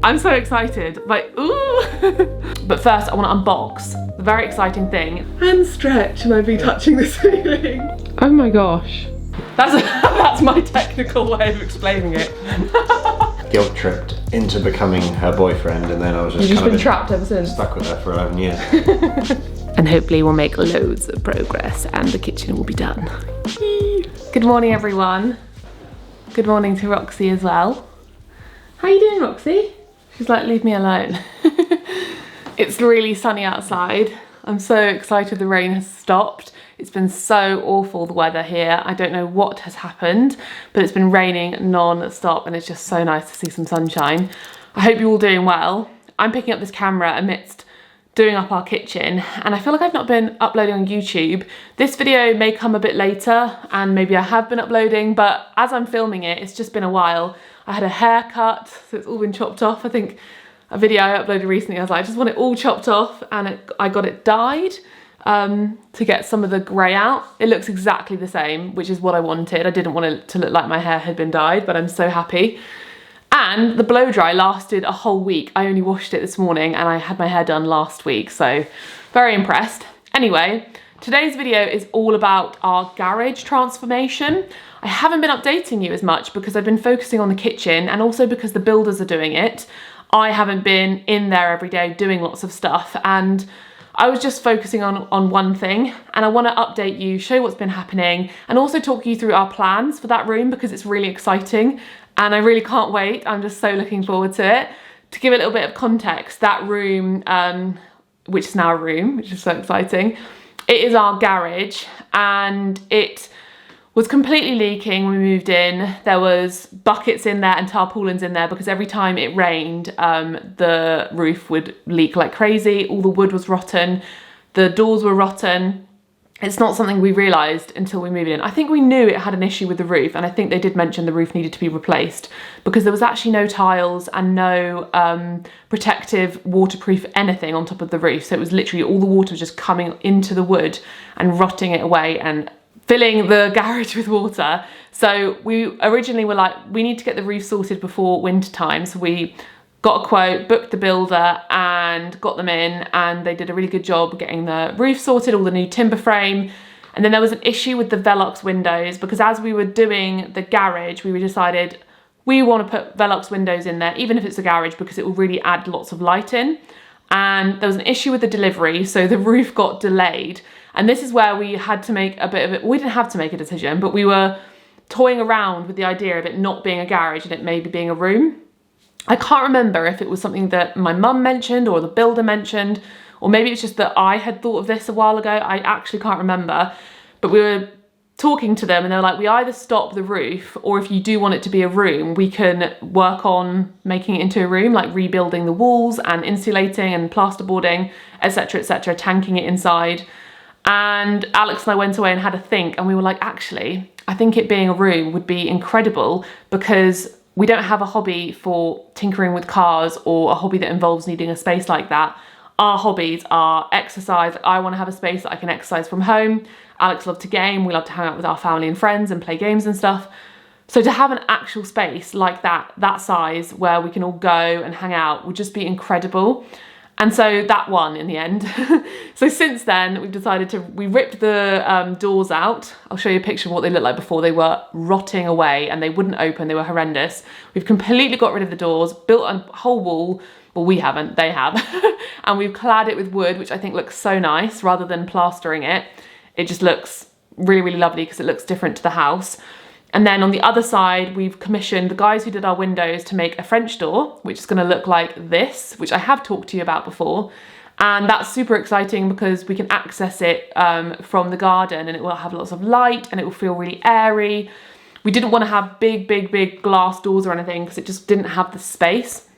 I'm so excited, like, ooh. But first I want to unbox the very exciting thing and stretch, and I'd be touching the ceiling. Oh my gosh. That's my technical way of explaining it. Guilt tripped into becoming her boyfriend, and then I was just You've been trapped ever since. Stuck with her for 11 years. And hopefully we'll make loads of progress and the kitchen will be done. Good morning, everyone. Good morning to Roxy as well. How you doing, Roxy? She's like, leave me alone. It's really sunny outside. I'm so excited the rain has stopped. It's been so awful, the weather here. I don't know what has happened, but it's been raining non-stop and it's just so nice to see some sunshine. I hope you're all doing well. I'm picking up this camera amidst doing up our kitchen, and I feel like I've not been uploading on YouTube. This video may come a bit later, and maybe I have been uploading, but as I'm filming it, it's just been a while. I had a haircut, so it's all been chopped off. I think a video I uploaded recently, I was like, I just want it all chopped off, and I got it dyed to get some of the grey out. It looks exactly the same, which is what I wanted. I didn't want it to look like my hair had been dyed, but I'm so happy. And the blow dry lasted a whole week. I only washed it this morning and I had my hair done last week, so very impressed. Anyway, today's video is all about our garage transformation. I haven't been updating you as much because I've been focusing on the kitchen, and also because the builders are doing it. I haven't been in there every day doing lots of stuff, and I was just focusing on one thing, and I want to update you, show you what's been happening, and also talk you through our plans for that room because it's really exciting and I really can't wait. I'm just so looking forward to it. To give a little bit of context, that room, which is now a room, which is so exciting, it is our garage, and it was completely leaking when we moved in. There was buckets in there and tarpaulins in there because every time it rained, the roof would leak like crazy. All the wood was rotten, the doors were rotten. It's not something we realised until we moved in. I think we knew it had an issue with the roof, and I think they did mention the roof needed to be replaced because there was actually no tiles and no protective, waterproof anything on top of the roof. So it was literally all the water was just coming into the wood and rotting it away and filling the garage with water. So we originally were like, we need to get the roof sorted before winter time. So we got a quote, booked the builder and got them in, and they did a really good job getting the roof sorted, all the new timber frame. And then there was an issue with the Velux windows because as we were doing the garage, we decided we want to put Velux windows in there, even if it's a garage, because it will really add lots of light in. And there was an issue with the delivery, so the roof got delayed. And this is where we had to make a bit of it. We didn't have to make a decision, but we were toying around with the idea of it not being a garage and it maybe being a room. I can't remember if it was something that my mum mentioned or the builder mentioned, or maybe it's just that I had thought of this a while ago. I actually can't remember, but we were talking to them and they were like, we either stop the roof, or if you do want it to be a room, we can work on making it into a room, like rebuilding the walls and insulating and plasterboarding, etc., etc., tanking it inside. And Alex and I went away and had a think, and we were like, actually, I think it being a room would be incredible because we don't have a hobby for tinkering with cars or a hobby that involves needing a space like that. Our hobbies are exercise. I want to have a space that I can exercise from home. Alex loves to game. We love to hang out with our family and friends and play games and stuff. So to have an actual space like that size where we can all go and hang out would just be incredible. And so that won in the end. So since then, we've decided we ripped the doors out. I'll show you a picture of what they looked like before. They were rotting away and they wouldn't open. They were horrendous. We've completely got rid of the doors, built a whole wall. Well, we haven't, they have. And we've clad it with wood, which I think looks so nice rather than plastering it. It just looks really, really lovely because it looks different to the house. And then on the other side, we've commissioned the guys who did our windows to make a French door, which is going to look like this, which I have talked to you about before. And that's super exciting because we can access it from the garden, and it will have lots of light and it will feel really airy. We didn't want to have big glass doors or anything because it just didn't have the space.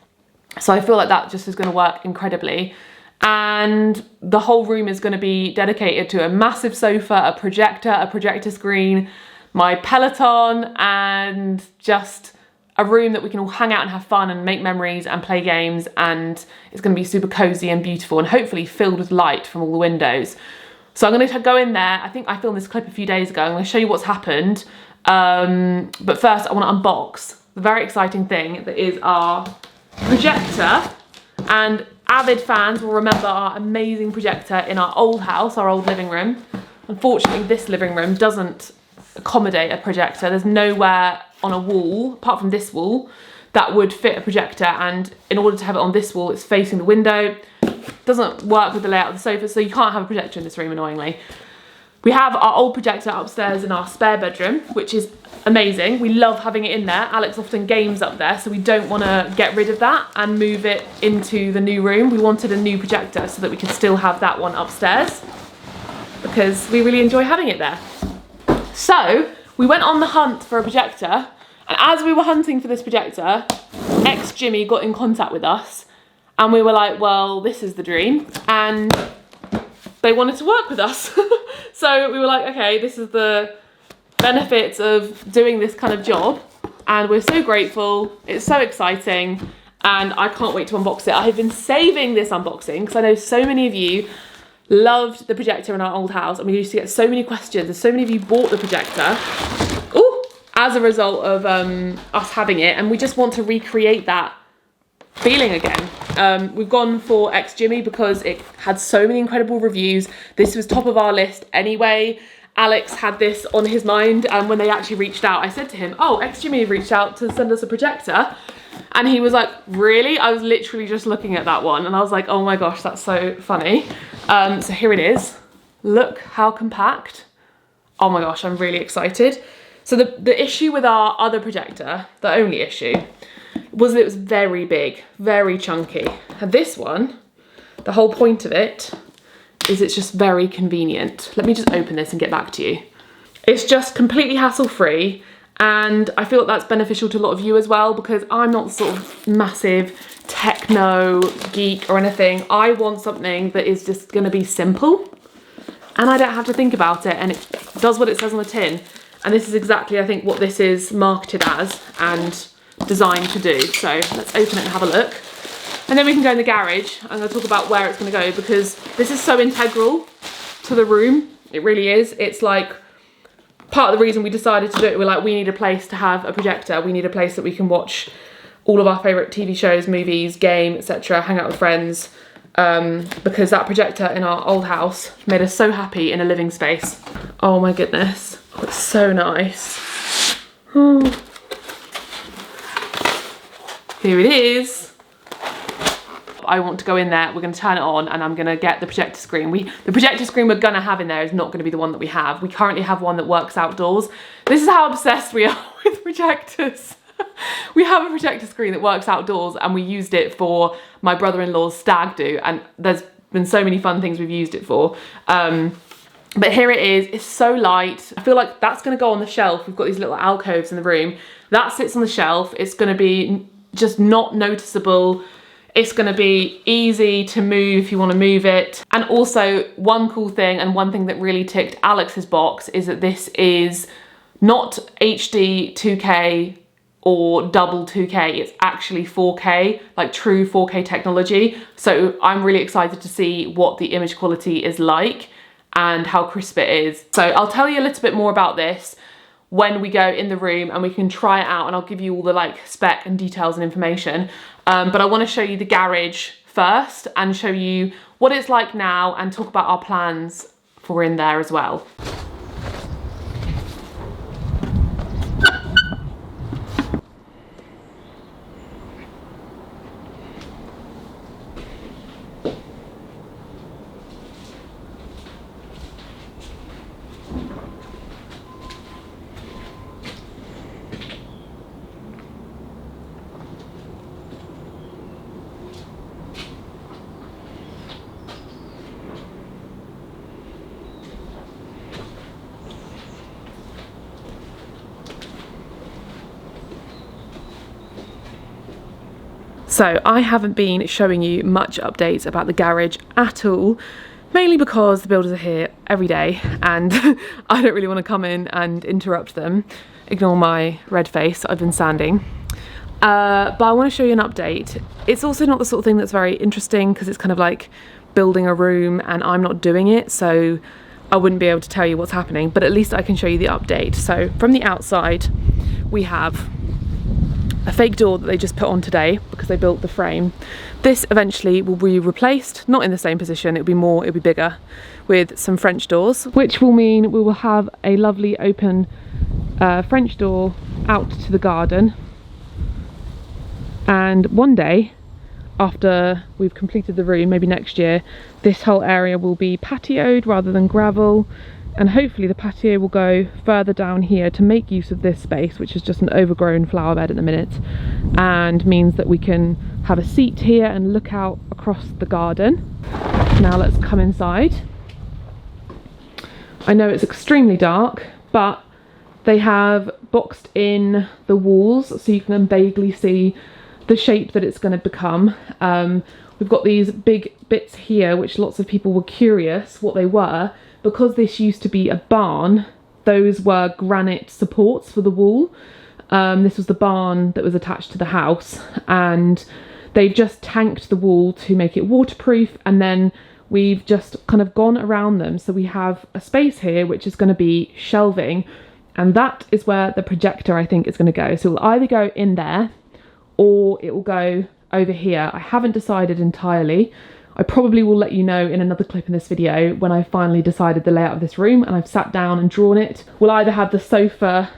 So I feel like that just is going to work incredibly. And the whole room is going to be dedicated to a massive sofa, a projector screen, my Peloton, and just a room that we can all hang out and have fun and make memories and play games, and it's going to be super cozy and beautiful and hopefully filled with light from all the windows. So I'm going to go in there. I think I filmed this clip a few days ago. I'm going to show you what's happened. But first I want to unbox the very exciting thing that is our projector, and avid fans will remember our amazing projector in our old house, our old living room. Unfortunately, this living room doesn't accommodate a projector. There's nowhere on a wall, apart from this wall, that would fit a projector, and in order to have it on this wall, it's facing the window. Doesn't work with the layout of the sofa, so you can't have a projector in this room, annoyingly. We have our old projector upstairs in our spare bedroom, which is amazing. We love having it in there. Alex often games up there, so we don't want to get rid of that and move it into the new room. We wanted a new projector so that we could still have that one upstairs, because we really enjoy having it there. So we went on the hunt for a projector, and as we were hunting for this projector, XGIMI got in contact with us, and we were like, well, this is the dream, and they wanted to work with us. So we were like, okay, this is the benefits of doing this kind of job, and we're so grateful. It's so exciting, and I can't wait to unbox it. I have been saving this unboxing because I know so many of you loved the projector in our old house, and we used to get so many questions, and so many of you bought the projector as a result of us having it, and we just want to recreate that feeling again. We've gone for XGIMI because it had so many incredible reviews. This was top of our list anyway. Alex had this on his mind, and when they actually reached out, I said to him, oh, XGIMI reached out to send us a projector. And he was like, really? I was literally just looking at that one, and I was like, oh my gosh, that's so funny. So here it is. Look how compact. Oh my gosh, I'm really excited. So the issue with our other projector, the only issue, was that it was very big, very chunky. And this one, the whole point of it is it's just very convenient. Let me just open this and get back to you. It's just completely hassle-free, and I feel that's beneficial to a lot of you as well, because I'm not sort of massive techno geek or anything. I want something that is just gonna be simple, and I don't have to think about it, and it does what it says on the tin. And this is exactly, I think, what this is marketed as and designed to do. So let's open it and have a look. And then we can go in the garage. I'm gonna talk about where it's gonna go, because this is so integral to the room. It really is. It's like part of the reason we decided to do it. We're like, we need a place to have a projector. We need a place that we can watch all of our favorite TV shows, movies, game, etc., hang out with friends. Because that projector in our old house made us so happy in a living space. Oh my goodness. Oh, it's so nice. Oh. Here it is. I want to go in there, we're going to turn it on, and I'm going to get the projector screen. The projector screen we're going to have in there is not going to be the one that we have. We currently have one that works outdoors. This is how obsessed we are with projectors. We have a projector screen that works outdoors, and we used it for my brother-in-law's stag do, and there's been so many fun things we've used it for. But here it is. It's so light. I feel like that's going to go on the shelf. We've got these little alcoves in the room. That sits on the shelf. It's going to be just not noticeable. It's going to be easy to move if you want to move it. And also, one cool thing, and one thing that really ticked Alex's box, is that this is not HD 2K or double 2K, it's actually 4K, like true 4K technology. So I'm really excited to see what the image quality is like and how crisp it is. So I'll tell you a little bit more about this when we go in the room and we can try it out, and I'll give you all the like spec and details and information. But I want to show you the garage first and show you what it's like now, and talk about our plans for in there as well. So I haven't been showing you much updates about the garage at all, mainly because the builders are here every day and I don't really want to come in and interrupt them. Ignore my red face, I've been sanding. But I want to show you an update. It's also not the sort of thing that's very interesting, because it's kind of like building a room and I'm not doing it, so I wouldn't be able to tell you what's happening, but at least I can show you the update. So from the outside, we have a fake door that they just put on today because they built the frame. This eventually will be replaced, not in the same position, it'll be bigger, with some French doors, which will mean we will have a lovely open French door out to the garden. And one day, after we've completed the room, maybe next year, this whole area will be patioed rather than gravel, and hopefully the patio will go further down here to make use of this space, which is just an overgrown flower bed at the minute, and means that we can have a seat here and look out across the garden. Now let's come inside. I know it's extremely dark, but they have boxed in the walls so you can vaguely see the shape that it's going to become. We've got these big bits here which lots of people were curious what they were. Because this used to be a barn, those were granite supports for the wall. This was the barn that was attached to the house, and they've just tanked the wall to make it waterproof, and then we've just kind of gone around them. So we have a space here which is going to be shelving, and that is where the projector, I think, is going to go. So it will either go in there or it will go over here. I haven't decided entirely. I probably will let you know in another clip in this video when I finally decided the layout of this room and I've sat down and drawn it. We'll either have the sofa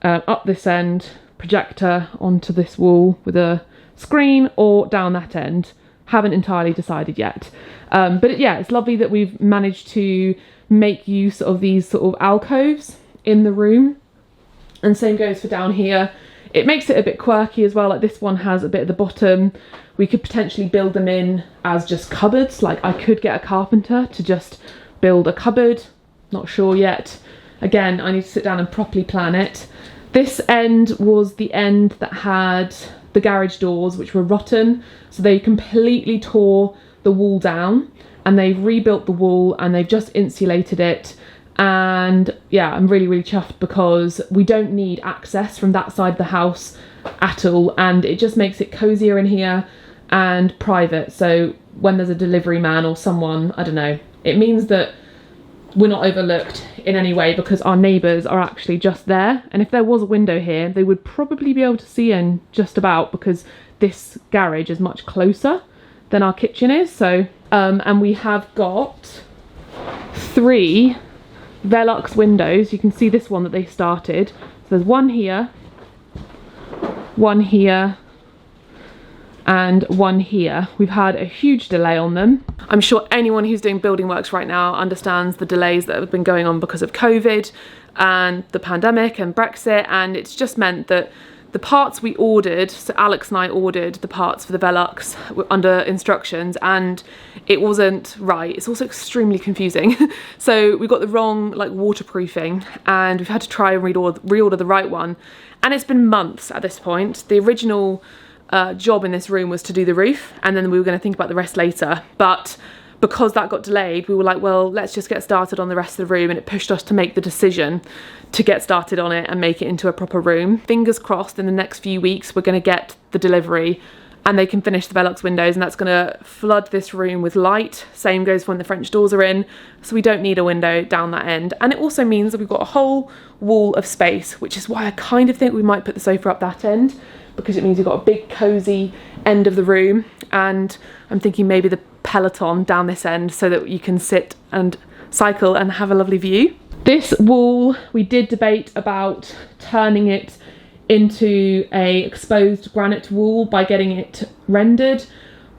up this end, projector onto this wall with a screen, or down that end. Haven't entirely decided yet. But yeah, it's lovely that we've managed to make use of these sort of alcoves in the room. And same goes for down here. It makes it a bit quirky as well, like this one has a bit at the bottom. We could potentially build them in as just cupboards, like I could get a carpenter to just build a cupboard, not sure yet. Again, I need to sit down and properly plan it. This end was the end that had the garage doors, which were rotten, so they completely tore the wall down, and they've rebuilt the wall and they've just insulated it. And yeah, I'm really, really chuffed because we don't need access from that side of the house at all, and it just makes it cozier in here and private. So when there's a delivery man or someone, I don't know, it means that we're not overlooked in any way because our neighbours are actually just there. And if there was a window here, they would probably be able to see in just about, because this garage is much closer than our kitchen is. So and we have got 3 Velux windows. You can see this one that they started. So there's one here, and one here. We've had a huge delay on them. I'm sure anyone who's doing building works right now understands the delays that have been going on because of COVID and the pandemic and Brexit, and it's just meant that the parts we ordered, so Alex and I ordered the parts for the Velux under instructions, and it wasn't right. It's also extremely confusing. So we got the wrong like waterproofing, and we've had to try and reorder the right one. And it's been months at this point. The original job in this room was to do the roof, and then we were going to think about the rest later. But because that got delayed, we were like, well, let's just get started on the rest of the room, and it pushed us to make the decision to get started on it and make it into a proper room. Fingers crossed in the next few weeks we're going to get the delivery and they can finish the Velux windows, and that's going to flood this room with light. Same goes for when the French doors are in, so we don't need a window down that end. And it also means that we've got a whole wall of space, which is why I kind of think we might put the sofa up that end, because it means you've got a big cozy end of the room. And I'm thinking maybe the Peloton down this end so that you can sit and cycle and have a lovely view. This wall, we did debate about turning it into a exposed granite wall by getting it rendered,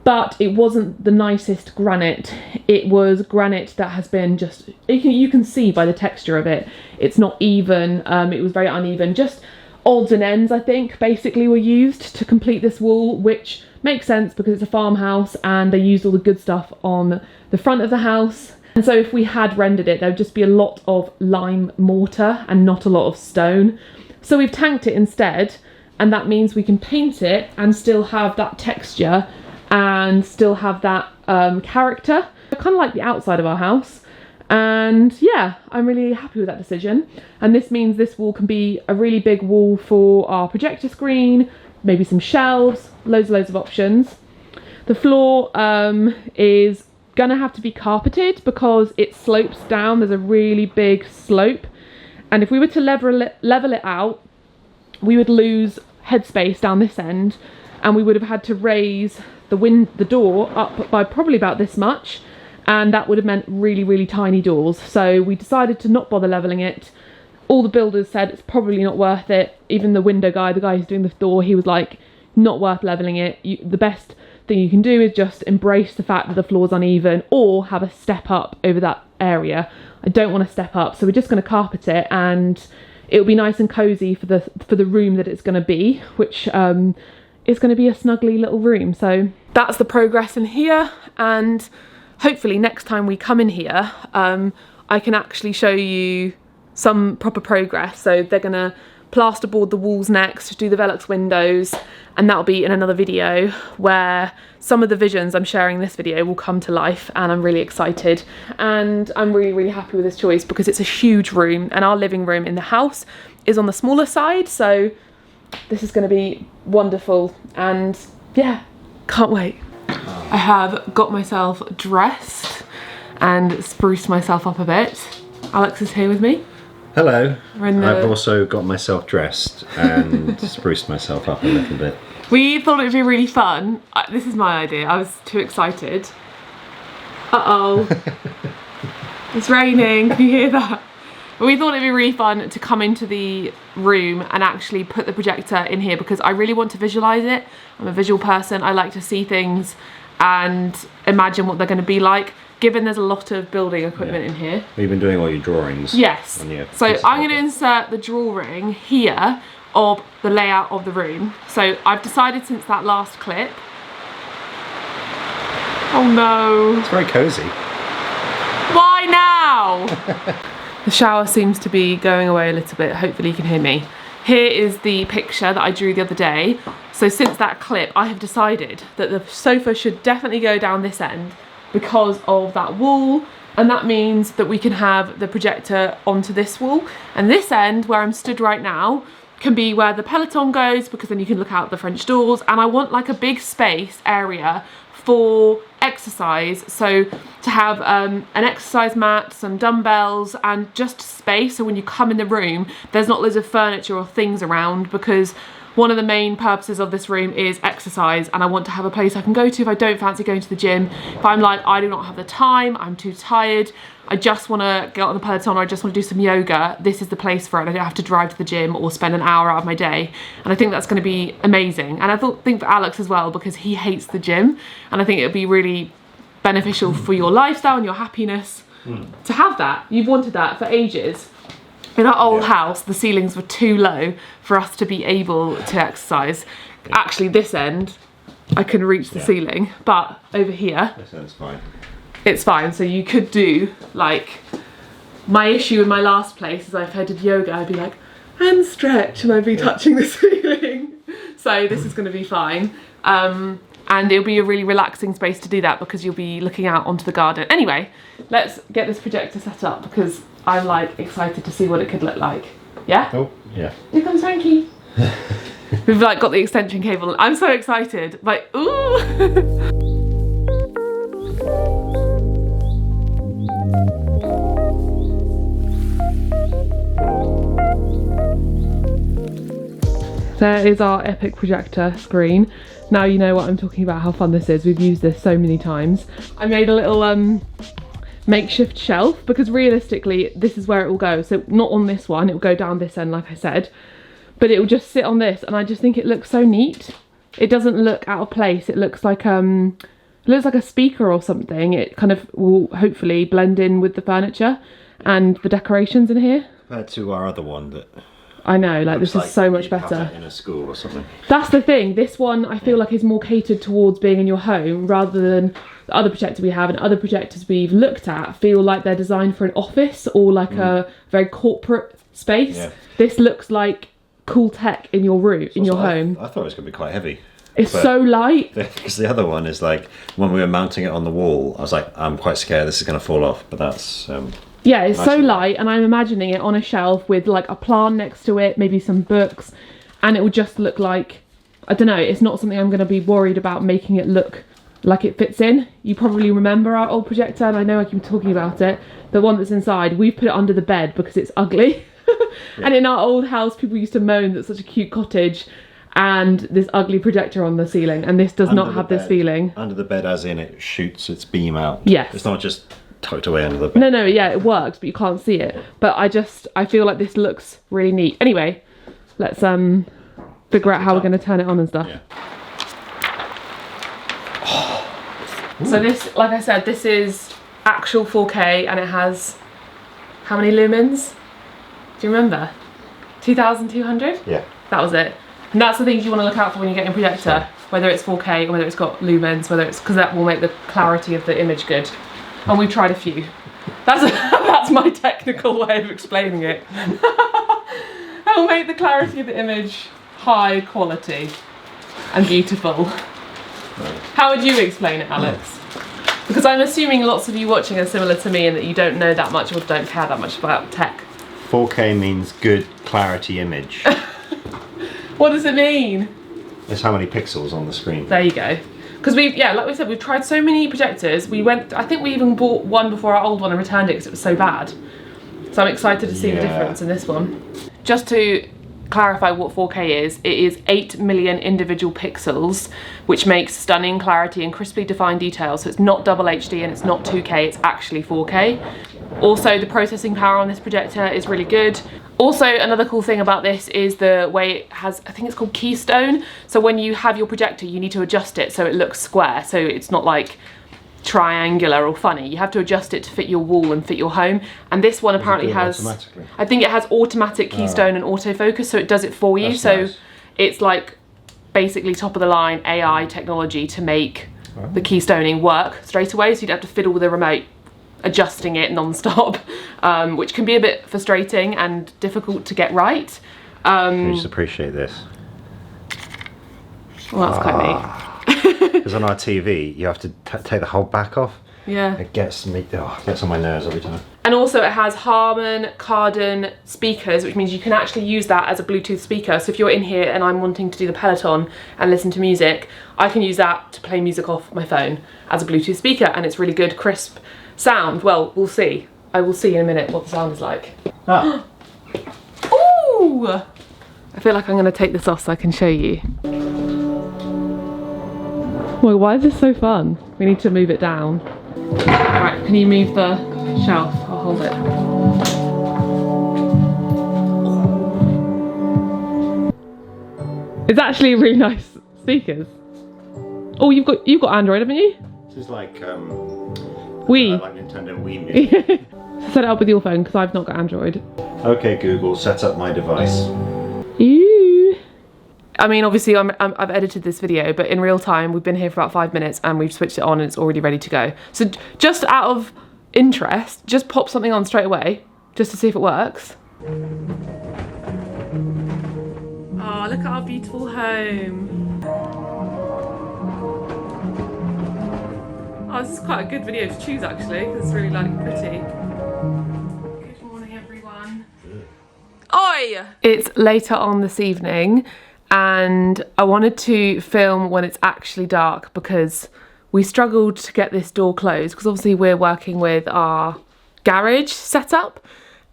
but it wasn't the nicest granite. It was granite that has been just, you can see by the texture of it, it's not even, it was very uneven. Just odds and ends, I think, basically were used to complete this wall, which makes sense because it's a farmhouse and they used all the good stuff on the front of the house. And so if we had rendered it, there would just be a lot of lime mortar and not a lot of stone. So we've tanked it instead, and that means we can paint it and still have that texture and still have that character. Kind of like the outside of our house. And yeah, I'm really happy with that decision. And this means this wall can be a really big wall for our projector screen, maybe some shelves, loads of options. The floor is gonna have to be carpeted because it slopes down. There's a really big slope, and if we were to level it out, we would lose headspace down this end, and we would have had to raise the door up by probably about this much, and that would have meant really, really tiny doors. So we decided to not bother leveling it. All the builders said it's probably not worth it. Even the window guy, the guy who's doing the door, he was like, not worth leveling it. The best thing you can do is just embrace the fact that the floor's uneven, or have a step up over that area. I don't want to step up, so we're just going to carpet it, and it'll be nice and cozy for the room that it's going to be, which is going to be a snuggly little room. So that's the progress in here, and hopefully next time we come in here, I can actually show you some proper progress. So they're going to plasterboard the walls next, do the Velux windows, and that'll be in another video where some of the visions I'm sharing in this video will come to life, and I'm really excited, and I'm really, really happy with this choice because it's a huge room, and our living room in the house is on the smaller side, so this is going to be wonderful, and yeah, can't wait. I have got myself dressed and spruced myself up a bit. Alex is here with me. Hello. I've also got myself dressed and spruced myself up a little bit. We thought it would be really fun. This is my idea. I was too excited. Uh-oh. It's raining. Can you hear that? But we thought it'd be really fun to come into the room and actually put the projector in here because I really want to visualize it. I'm a visual person. I like to see things and imagine what they're going to be like, given there's a lot of building equipment in here. You've been doing all your drawings. Yes. So I'm going to insert the drawing here of the layout of the room. So I've decided since that last clip. Oh no. It's very cozy. Why now? The shower seems to be going away a little bit. Hopefully you can hear me. Here is the picture that I drew the other day. So since that clip, I have decided that the sofa should definitely go down this end because of that wall, and that means that we can have the projector onto this wall, and this end where I'm stood right now can be where the Peloton goes, because then you can look out the French doors, and I want like a big space area for exercise, so to have an exercise mat, some dumbbells, and just space so when you come in the room there's not loads of furniture or things around, because one of the main purposes of this room is exercise, and I want to have a place I can go to if I don't fancy going to the gym. If I'm like, I do not have the time, I'm too tired, I just want to get on the Peloton, or I just want to do some yoga, this is the place for it. I don't have to drive to the gym or spend an hour out of my day, and I think that's going to be amazing. And I think for Alex as well, because he hates the gym, and I think it would be really beneficial for your lifestyle and your happiness to have that. You've wanted that for ages. In our old house, the ceilings were too low for us to be able to exercise. Actually, this end, I can reach the ceiling, but over here, this end's fine. It's fine. So you could do, like, my issue in my last place is if I did yoga, I'd be like, and stretch, and I'd be touching the ceiling. So this is going to be fine. And it'll be a really relaxing space to do that because you'll be looking out onto the garden. Anyway, let's get this projector set up because I'm like excited to see what it could look like. Yeah? Oh, yeah. Here comes Frankie. We've like got the extension cable. I'm so excited. Like, ooh. There is our epic projector screen. Now you know what I'm talking about, how fun this is. We've used this so many times. I made a little makeshift shelf because realistically this is where it will go. So not on this one, it will go down this end like I said, but it will just sit on this, and I just think it looks so neat. It doesn't look out of place. It looks like a speaker or something. It kind of will hopefully blend in with the furniture and the decorations in here. Compared to our other one that I know, like this is so much better. Have that in a school or something. That's the thing. This one I feel like is more catered towards being in your home rather than the other projector we have, and other projectors we've looked at feel like they're designed for an office or like a very corporate space. Yeah. This looks like cool tech in your room, in your home. I thought it was going to be quite heavy. It's so light. Because the other one is like, when we were mounting it on the wall, I was like, I'm quite scared this is going to fall off, but that's... yeah, it's so light, and I'm imagining it on a shelf with like a plant next to it, maybe some books, and it will just look like, I don't know, it's not something I'm going to be worried about making it look like it fits in. You probably remember our old projector, and I know I keep talking about it, the one that's inside, we put it under the bed because it's ugly. Yeah. And in our old house, people used to moan that it's such a cute cottage, and this ugly projector on the ceiling, and this does not have this feeling. Under the bed, as in it shoots its beam out. Yes. It's not just tucked away under the bed. No, yeah, it works, but you can't see it. But I feel like this looks really neat. Anyway, let's figure out how we're going to turn it on and stuff. Yeah. So this, like I said, this is actual 4K, and it has how many lumens? Do you remember? 2,200? Yeah. That was it. And that's the things you want to look out for when you get your projector, whether it's 4K or whether it's got lumens, whether it's, because that will make the clarity of the image good. And we've tried a few. That's my technical way of explaining it. That will make the clarity of the image high quality and beautiful. How would you explain it, Alex? Because I'm assuming lots of you watching are similar to me in that you don't know that much or don't care that much about tech. 4K means good clarity image. What does it mean? It's how many pixels on the screen. There you go. Because like we said, we've tried so many projectors. I think we even bought one before our old one and returned it because it was so bad. So I'm excited to see the difference in this one. Just to clarify what 4K is, it is 8 million individual pixels, which makes stunning clarity and crisply defined details. So it's not double HD and it's not 2K, it's actually 4K. Also, the processing power on this projector is really good. Also, another cool thing about this is the way it has, I think it's called keystone. So when you have your projector, you need to adjust it so it looks square. So it's not like triangular or funny. You have to adjust it to fit your wall and fit your home. And this one apparently has, I think it has automatic keystone and autofocus, so it does it for you. So nice. It's like basically top of the line AI technology to make the keystoning work straight away. So you'd have to fiddle with the remote, adjusting it non-stop, which can be a bit frustrating and difficult to get right. I just appreciate this. Well, that's quite neat. Because on our TV, you have to take the whole back off. Yeah. It gets me, it gets on my nerves every time. And also it has Harman Kardon speakers, which means you can actually use that as a Bluetooth speaker. So if you're in here and I'm wanting to do the Peloton and listen to music, I can use that to play music off my phone as a Bluetooth speaker, and it's really good, crisp sound. Well, we'll see. I will see in a minute what the sound is like. Ah. Ooh! I feel like I'm going to take this off so I can show you. Wait, why is this so fun? We need to move it down. Right, can you move the shelf? I'll hold it. It's actually really nice speakers. Oh, you've got Android, haven't you? This is like Wii. Like Nintendo Wii Mini. Set it up with your phone because I've not got Android. Okay, Google, set up my device. Ew. I mean, obviously I've edited this video, but in real time we've been here for about 5 minutes and we've switched it on and it's already ready to go. So just out of interest, just pop something on straight away just to see if it works. Oh, look at our beautiful home. Oh, this is quite a good video to choose actually, because it's really like pretty. Good morning, everyone. Oi! It's later on this evening and I wanted to film when it's actually dark because we struggled to get this door closed because obviously we're working with our garage setup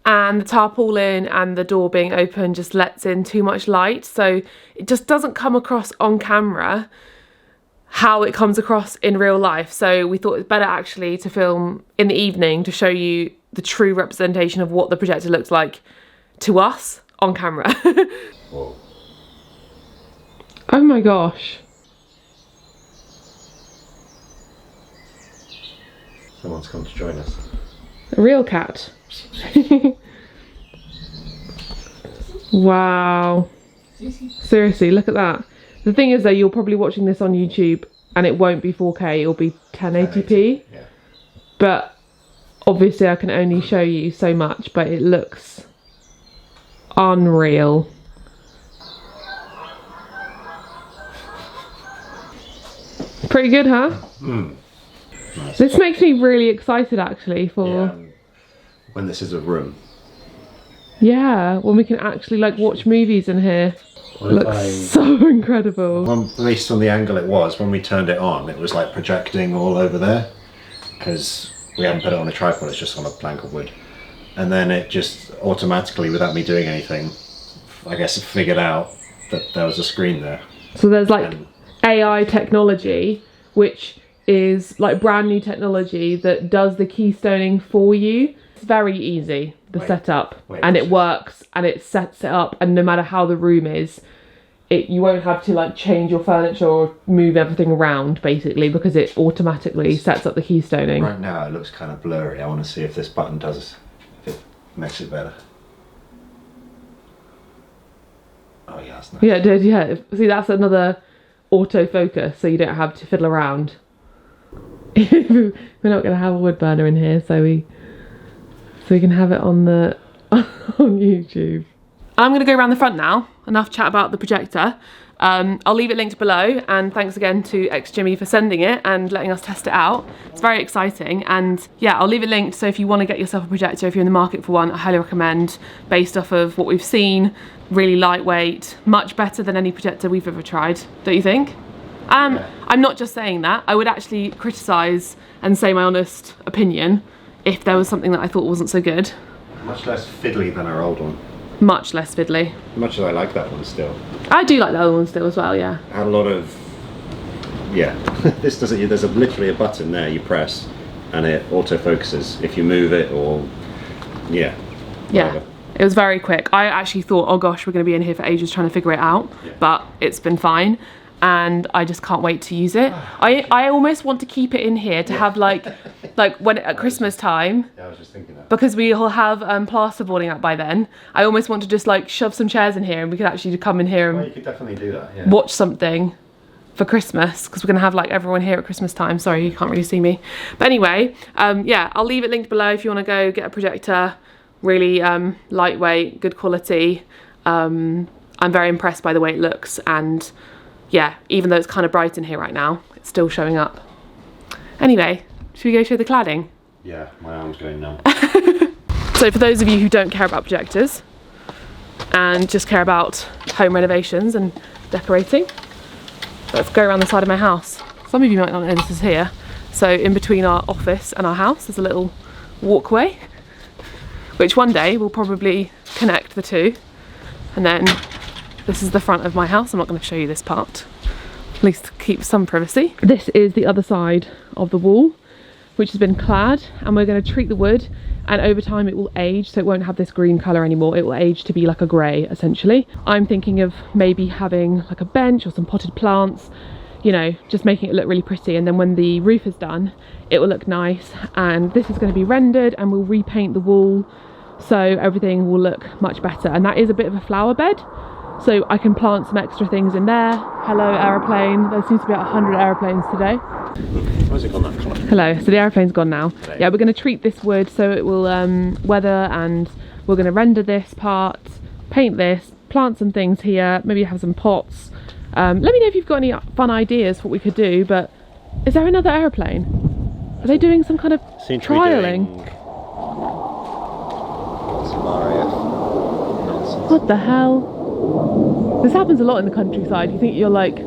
and the tarpaulin and the door being open just lets in too much light, so it just doesn't come across on camera how it comes across in real life. So we thought it's better actually to film in the evening to show you the true representation of what the projector looks like to us on camera. Whoa. Oh my gosh. Someone's come to join us. A real cat. Wow. Seriously, look at that. The thing is though, you're probably watching this on YouTube and it won't be 4K, it'll be 1080p. Yeah. But obviously I can only show you so much, but it looks unreal. Pretty good, huh? Mm. Nice. This makes me really excited actually for when this is a room. Yeah, when we can actually like watch movies in here. Looks so incredible. Based on the angle it was, when we turned it on, it was like projecting all over there because we haven't put it on a tripod, it's just on a plank of wood. And then it just automatically, without me doing anything, I guess it figured out that there was a screen there. So there's like AI technology, which is like brand new technology that does the keystoning for you. It's very easy, the setup, and it works, and it sets it up, and no matter how the room is, you won't have to like change your furniture or move everything around basically, because it automatically sets up the keystoning. Right now it looks kind of blurry. I want to see if this button if it makes it better. Oh yeah, that's nice. Yeah, it did, yeah. See, that's another autofocus, so you don't have to fiddle around. We're not going to have a wood burner in here, so we can have it on the on YouTube. I'm going to go around the front now. Enough chat about the projector. I'll leave it linked below, and thanks again to XGIMI for sending it and letting us test it out. It's very exciting, and yeah, I'll leave it linked, so if you want to get yourself a projector, if you're in the market for one, I highly recommend, based off of what we've seen. Really lightweight, much better than any projector we've ever tried, don't you think? Yeah. I'm not just saying that. I would actually criticise and say my honest opinion if there was something that I thought wasn't so good. Much less fiddly than our old one. Much less fiddly. Much as I like that one still. I do like the other one still as well, yeah. Had a lot of, yeah. This doesn't. There's literally a button there you press, and it autofocuses if you move it or, yeah. Yeah. It was very quick. I actually thought, oh gosh, we're going to be in here for ages trying to figure it out, but it's been fine, and I just can't wait to use it. I almost want to keep it in here to have like when at Christmas time. Yeah, I was just thinking that. Because we will have plasterboarding up by then. I almost want to just like shove some chairs in here, and we could actually come in here and you could definitely do that. Yeah. Watch something for Christmas, because we're going to have like everyone here at Christmas time. Sorry, you can't really see me. But anyway, yeah, I'll leave it linked below if you want to go get a projector. Really lightweight, good quality. I'm very impressed by the way it looks, and yeah, even though it's kind of bright in here right now, it's still showing up. Anyway, should we go show the cladding? Yeah, my arm's going numb. So for those of you who don't care about projectors and just care about home renovations and decorating, let's go around the side of my house. Some of you might not know this is here. So in between our office and our house, there's a little walkway, which one day will probably connect the two. And then this is the front of my house. I'm not going to show you this part, at least to keep some privacy. This is the other side of the wall, which has been clad, and we're going to treat the wood, and over time it will age, so it won't have this green colour anymore. It will age to be like a grey, essentially. I'm thinking of maybe having like a bench or some potted plants, you know, just making it look really pretty, and then when the roof is done, it will look nice. And this is going to be rendered, and we'll repaint the wall, so everything will look much better. And that is a bit of a flower bed, so I can plant some extra things in there. Hello aeroplane. There seems to be about 100 aeroplanes today. Where's it gone that colour? Hello, so the aeroplane's gone now. Yeah, we're going to treat this wood so it will weather, and we're going to render this part, paint this, plant some things here, maybe have some pots. Let me know if you've got any fun ideas for what we could do. But is there another aeroplane? Are they doing some kind of trialling? What the hell? This happens a lot in the countryside. You think you're like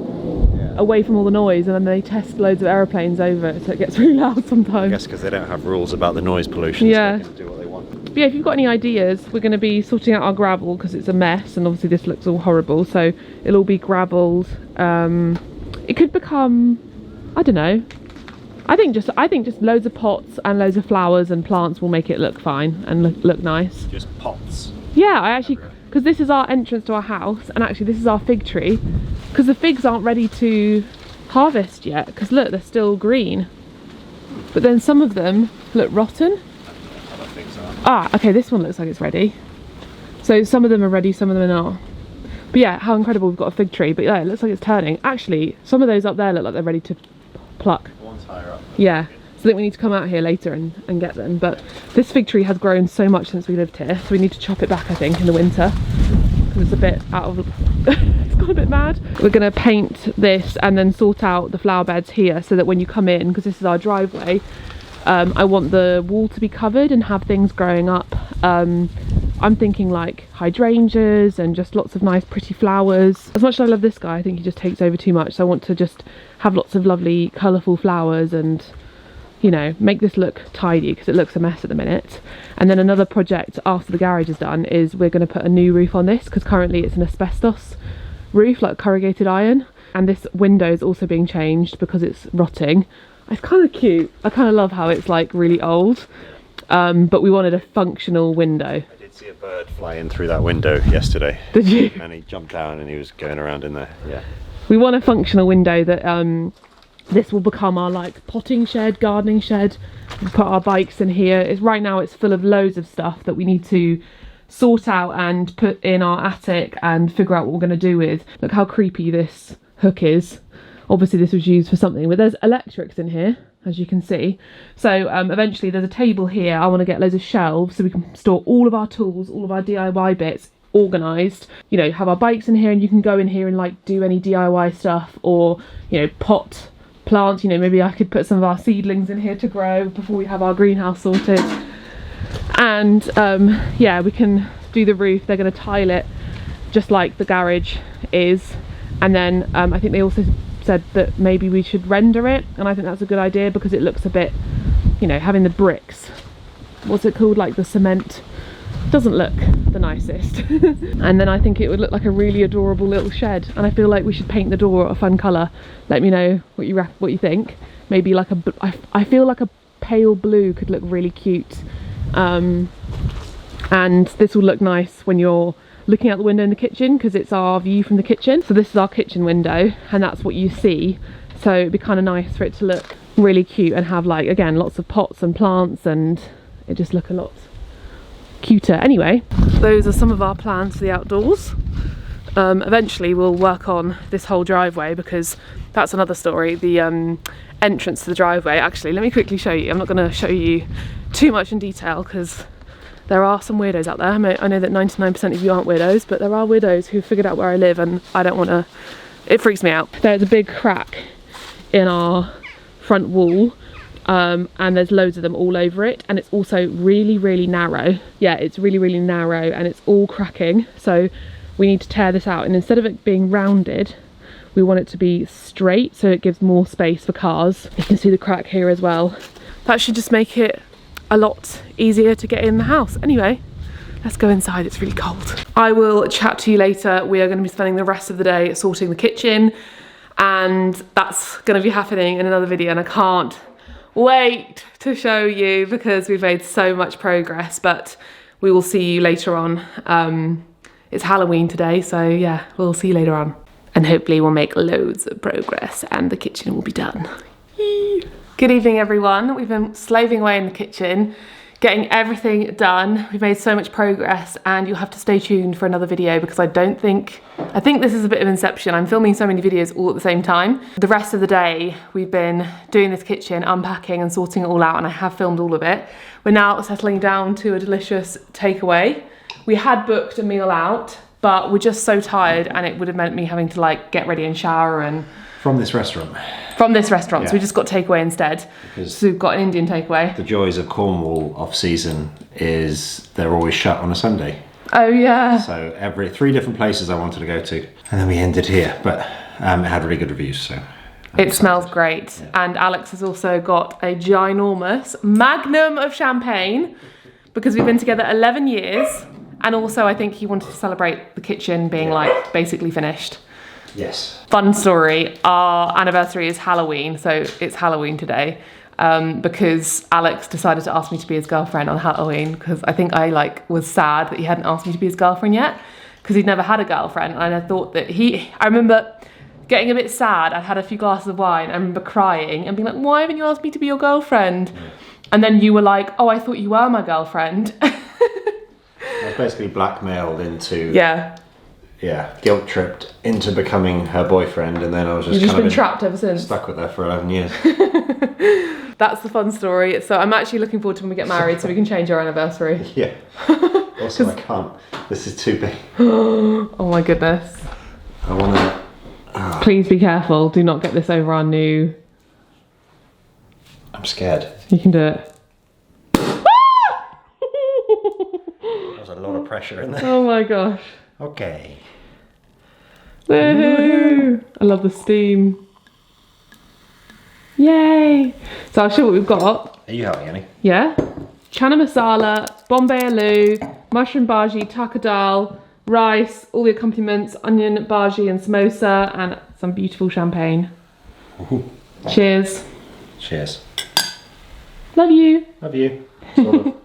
away from all the noise, and then they test loads of aeroplanes over it, so it gets really loud sometimes. I guess because they don't have rules about the noise pollution, yeah. So they can do what they want. But yeah, if you've got any ideas, we're going to be sorting out our gravel because it's a mess, and obviously this looks all horrible, so it'll all be gravelled. It could become, I don't know, I think just loads of pots and loads of flowers and plants will make it look fine and look nice. Just pots? Yeah, I actually, because this is our entrance to our house, and actually this is our fig tree, because the figs aren't ready to harvest yet, because look, they're still green, but then some of them look rotten. Other figs are. Ah, okay, this one looks like it's ready. So some of them are ready, some of them are not. But yeah, how incredible, we've got a fig tree, but yeah, it looks like it's turning. Actually, some of those up there look like they're ready to pluck. The ones higher up. Yeah, so I think we need to come out here later and get them. But this fig tree has grown so much since we lived here, so we need to chop it back, I think, in the winter, because it's a bit out of it's gone a bit mad. We're going to paint this and then sort out the flower beds here, so that when you come in, because this is our driveway, I want the wall to be covered and have things growing up. I'm thinking like hydrangeas and just lots of nice pretty flowers. As much as I love this guy, I think he just takes over too much, so I want to just have lots of lovely colourful flowers and, you know, make this look tidy, because it looks a mess at the minute. And then another project after the garage is done is we're going to put a new roof on this, because currently it's an asbestos roof, like corrugated iron. And this window is also being changed because it's rotting. It's kind of cute. I kind of love how it's like really old. But we wanted a functional window. I did see a bird fly in through that window yesterday. Did you? And he jumped down and he was going around in there. Yeah. We want a functional window that this will become our like potting shed, gardening shed. We put our bikes in here. Right now it's full of loads of stuff that we need to sort out and put in our attic and figure out what we're going to do with. Look how creepy this hook is. Obviously this was used for something, but there's electrics in here, as you can see. So eventually there's a table here. I want to get loads of shelves so we can store all of our tools, all of our DIY bits organised. You know, have our bikes in here and you can go in here and like do any DIY stuff, or, you know, pot plants. You know, maybe I could put some of our seedlings in here to grow before we have our greenhouse sorted. And yeah, we can do the roof. They're going to tile it just like the garage is. And then I think they also said that maybe we should render it, and I think that's a good idea because it looks a bit, you know, having the bricks, what's it called, like the cement, doesn't look the nicest. And then I think it would look like a really adorable little shed, and I feel like we should paint the door a fun colour. Let me know what you think. Maybe like I feel like a pale blue could look really cute, and this will look nice when you're looking out the window in the kitchen because it's our view from the kitchen. So this is our kitchen window and that's what you see. So it'd be kind of nice for it to look really cute and have, like, again, lots of pots and plants, and it just look a lot cuter. Anyway, those are some of our plans for the outdoors. Eventually we'll work on this whole driveway because that's another story. The entrance to the driveway, actually, let me quickly show you. I'm not going to show you too much in detail because there are some weirdos out there. I know that 99% of you aren't weirdos, but there are weirdos who figured out where I live, and I don't want to, it freaks me out. There's a big crack in our front wall, and there's loads of them all over it, and it's also really, really narrow. Yeah, it's really, really narrow and it's all cracking. So we need to tear this out, and instead of it being rounded, we want it to be straight so it gives more space for cars. You can see the crack here as well. That should just make it a lot easier to get in the house. Anyway, let's go inside, it's really cold. I will chat to you later. We are going to be spending the rest of the day sorting the kitchen, and that's going to be happening in another video, and I can't wait to show you because we've made so much progress, but we will see you later on. It's Halloween today, so yeah, we'll see you later on. And hopefully we'll make loads of progress and the kitchen will be done. Good evening, everyone. We've been slaving away in the kitchen, getting everything done. We've made so much progress, and you'll have to stay tuned for another video because I think this is a bit of inception. I'm filming so many videos all at the same time. The rest of the day, we've been doing this kitchen, unpacking and sorting it all out, and I have filmed all of it. We're now settling down to a delicious takeaway. We had booked a meal out, but we're just so tired, and it would have meant me having to like get ready and shower and... From this restaurant. From this restaurant, yeah. So we just got takeaway instead. Because so we've got an Indian takeaway. The joys of Cornwall off-season is they're always shut on a Sunday. Oh yeah. So 3 different places I wanted to go to, and then we ended here, but it had really good reviews, so. It smells great. Yeah. And Alex has also got a ginormous magnum of champagne because we've been together 11 years, and also I think he wanted to celebrate the kitchen being like basically finished. Yes. Fun story, our anniversary is Halloween, so it's Halloween today, because Alex decided to ask me to be his girlfriend on Halloween because I think I was sad that he hadn't asked me to be his girlfriend yet because he'd never had a girlfriend, and I thought that I remember getting a bit sad. I'd had a few glasses of wine, I remember crying and being like, why haven't you asked me to be your girlfriend? Yeah. And then you were like, oh, I thought you were my girlfriend. I was basically blackmailed into... Yeah, guilt tripped into becoming her boyfriend, and then I was just You've just been trapped ever since. Stuck with her for 11 years. That's the fun story. So I'm actually looking forward to when we get married so we can change our anniversary. Yeah. Also, I can't. This is too big. Oh my goodness. I want to... Please be careful. Do not get this over our new... I'm scared. You can do it. There's a lot of pressure in there. Oh my gosh. Okay. Woohoo! I love the steam. Yay! So I'll show you what we've got. Are you helping any? Yeah. Chana masala, Bombay aloo, mushroom bhaji, taka dal, rice, all the accompaniments, onion, bhaji and samosa, and some beautiful champagne. Ooh. Cheers. Cheers. Love you. Love you. Sort of.